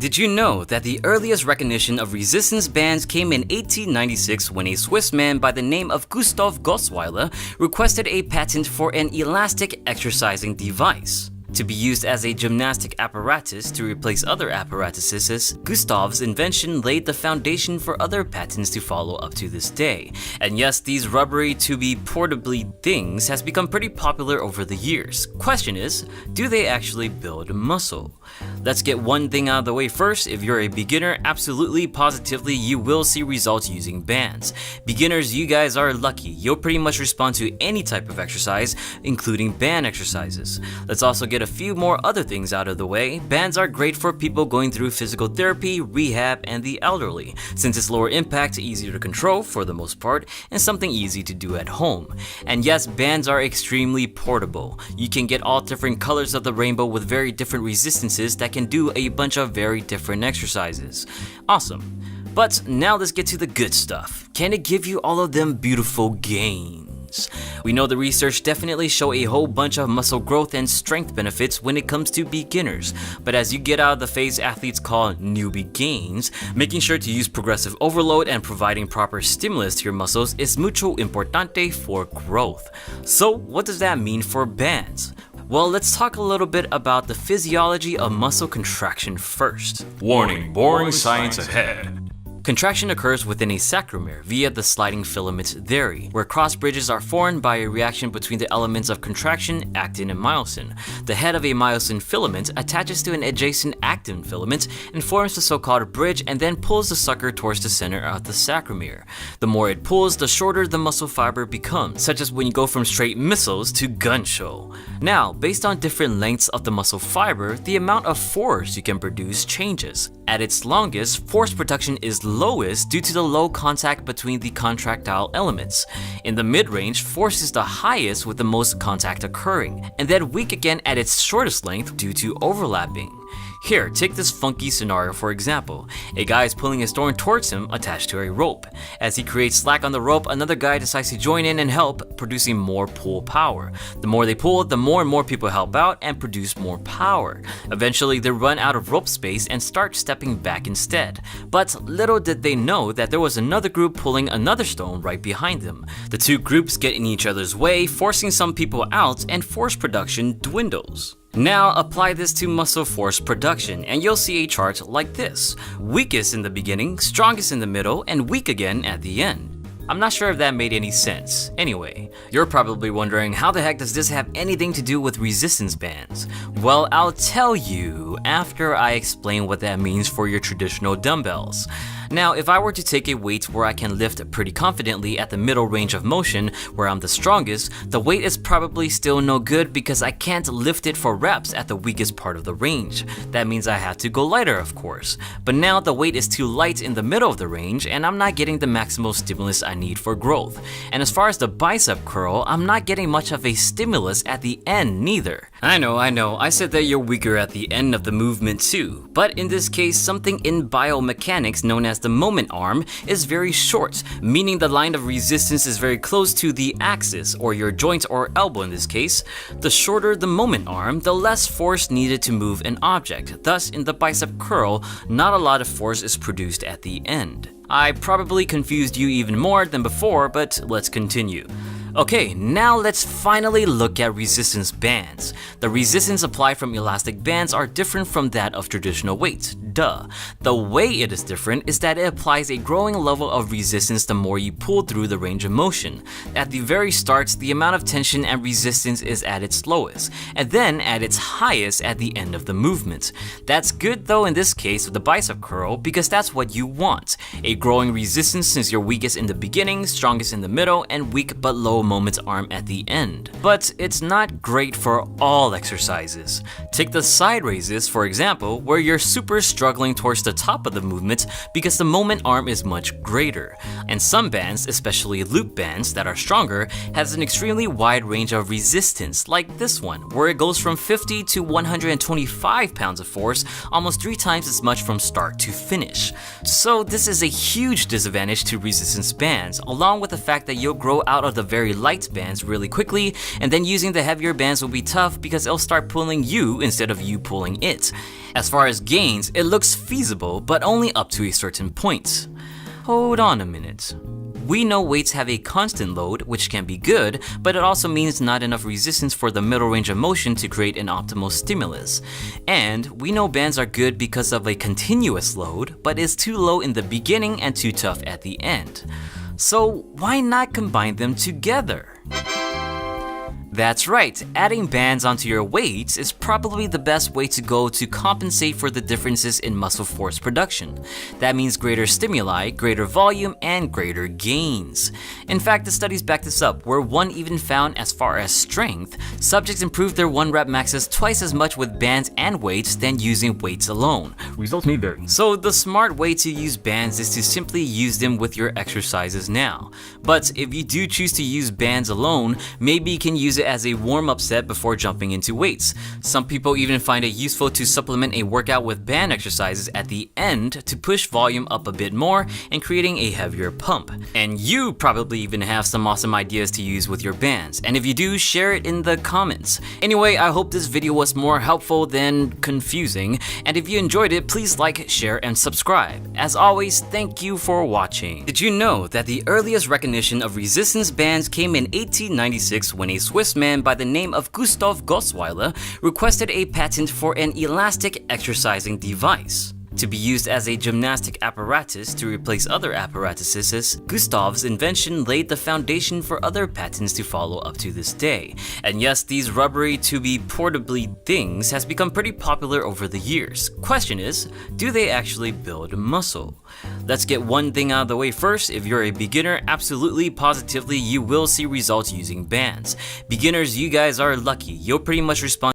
Did you know that the earliest recognition of resistance bands came in 1896 when a Swiss man by the name of Gustav Gossweiler requested a patent for an elastic exercising device? To be used as a gymnastic apparatus to replace other apparatuses, Gustav's invention laid the foundation for other patents to follow up to this day. And yes, these rubbery to be portably things has become pretty popular over the years. Question is, do they actually build muscle? Let's get one thing out of the way first. If you're a beginner, absolutely positively you will see results using bands. Beginners, you guys are lucky. You'll pretty much respond to any type of exercise, including band exercises. Let's also get a few more other things out of the way. Bands are great for people going through physical therapy, rehab, and the elderly, since it's lower impact, easier to control for the most part, and something easy to do at home. And yes, bands are extremely portable. You can get all different colors of the rainbow with very different resistances that can do a bunch of very different exercises. Awesome. But now let's get to the good stuff. Can it give you all of them beautiful gains? We know the research definitely show a whole bunch of muscle growth and strength benefits when it comes to beginners, but as you get out of the phase athletes call newbie gains, making sure to use progressive overload and providing proper stimulus to your muscles is mucho importante for growth. So what does that mean for bands? Well, let's talk a little bit about the physiology of muscle contraction first. Warning, boring science ahead. Contraction occurs within a sarcomere via the sliding filament theory, where cross bridges are formed by a reaction between the elements of contraction, actin, and myosin. The head of a myosin filament attaches to an adjacent actin filament and forms the so-called bridge and then pulls the sucker towards the center of the sarcomere. The more it pulls, the shorter the muscle fiber becomes, such as when you go from straight missiles to gun show. Now, based on different lengths of the muscle fiber, the amount of force you can produce changes. At its longest, force production is lowest due to the low contact between the contractile elements. In the mid-range, force is the highest with the most contact occurring, and then weak again at its shortest length due to overlapping. Here, take this funky scenario for example. A guy is pulling his thorn towards him attached to a rope. As he creates slack on the rope, another guy decides to join in and help, producing more pull power. The more they pull, the more and more people help out and produce more power. Eventually, they run out of rope space and start stepping back instead. But little did they know that there was another group pulling another stone right behind them. The two groups get in each other's way, forcing some people out, and force production dwindles. Now apply this to muscle force production and you'll see a chart like this. Weakest in the beginning, strongest in the middle, and weak again at the end. I'm not sure if that made any sense. Anyway, you're probably wondering how the heck does this have anything to do with resistance bands? Well, I'll tell you after I explain what that means for your traditional dumbbells. Now, if I were to take a weight where I can lift pretty confidently at the middle range of motion, where I'm the strongest, the weight is probably still no good because I can't lift it for reps at the weakest part of the range. That means I have to go lighter, of course. But now the weight is too light in the middle of the range and I'm not getting the maximal stimulus I need for growth. And as far as the bicep curl, I'm not getting much of a stimulus at the end neither. I know, I said that you're weaker at the end of the movement too. But in this case, something in biomechanics known as the moment arm is very short, meaning the line of resistance is very close to the axis, or your joint or elbow in this case. The shorter the moment arm, the less force needed to move an object. Thus, in the bicep curl, not a lot of force is produced at the end. I probably confused you even more than before, but let's continue. Okay, now let's finally look at resistance bands. The resistance applied from elastic bands are different from that of traditional weights. Duh. The way it is different is that it applies a growing level of resistance the more you pull through the range of motion. At the very start, the amount of tension and resistance is at its lowest, and then at its highest at the end of the movement. That's good though in this case with the bicep curl because that's what you want. A growing resistance since you're weakest in the beginning, strongest in the middle, and weak but low moment arm at the end. But it's not great for all exercises. Take the side raises for example, where you're super struggling towards the top of the movement because the moment arm is much greater. And some bands, especially loop bands that are stronger, has an extremely wide range of resistance, like this one, where it goes from 50 to 125 pounds of force, almost 3 times as much from start to finish. So this is a huge disadvantage to resistance bands, along with the fact that you'll grow out of the very light bands really quickly, and then using the heavier bands will be tough because it'll start pulling you instead of you pulling it. As far as gains, it looks feasible, but only up to a certain point. Hold on a minute. We know weights have a constant load, which can be good, but it also means not enough resistance for the middle range of motion to create an optimal stimulus. And we know bands are good because of a continuous load, but is too low in the beginning and too tough at the end. So why not combine them together? That's right, adding bands onto your weights is probably the best way to go to compensate for the differences in muscle force production. That means greater stimuli, greater volume, and greater gains. In fact, the studies back this up, where one even found as far as strength, subjects improved their 1-rep maxes twice as much with bands and weights than using weights alone. Results may vary. So the smart way to use bands is to simply use them with your exercises now. But if you do choose to use bands alone, maybe you can use it as a warm-up set before jumping into weights. Some people even find it useful to supplement a workout with band exercises at the end to push volume up a bit more and creating a heavier pump. And you probably even have some awesome ideas to use with your bands, and if you do, share it in the comments. Anyway, I hope this video was more helpful than confusing, and if you enjoyed it, please like, share, and subscribe. As always, thank you for watching. Did you know that the earliest recognition of resistance bands came in 1896 when a Swiss man by the name of Gustav Gossweiler requested a patent for an elastic exercising device to be used as a gymnastic apparatus to replace other apparatuses. Gustav's invention laid the foundation for other patents to follow up to this day. And yes, these rubbery to be portably things has become pretty popular over the years. Question is, do they actually build muscle? Let's get one thing out of the way first. If you're a beginner, absolutely positively you will see results using bands. Beginners, you guys are lucky. You'll pretty much respond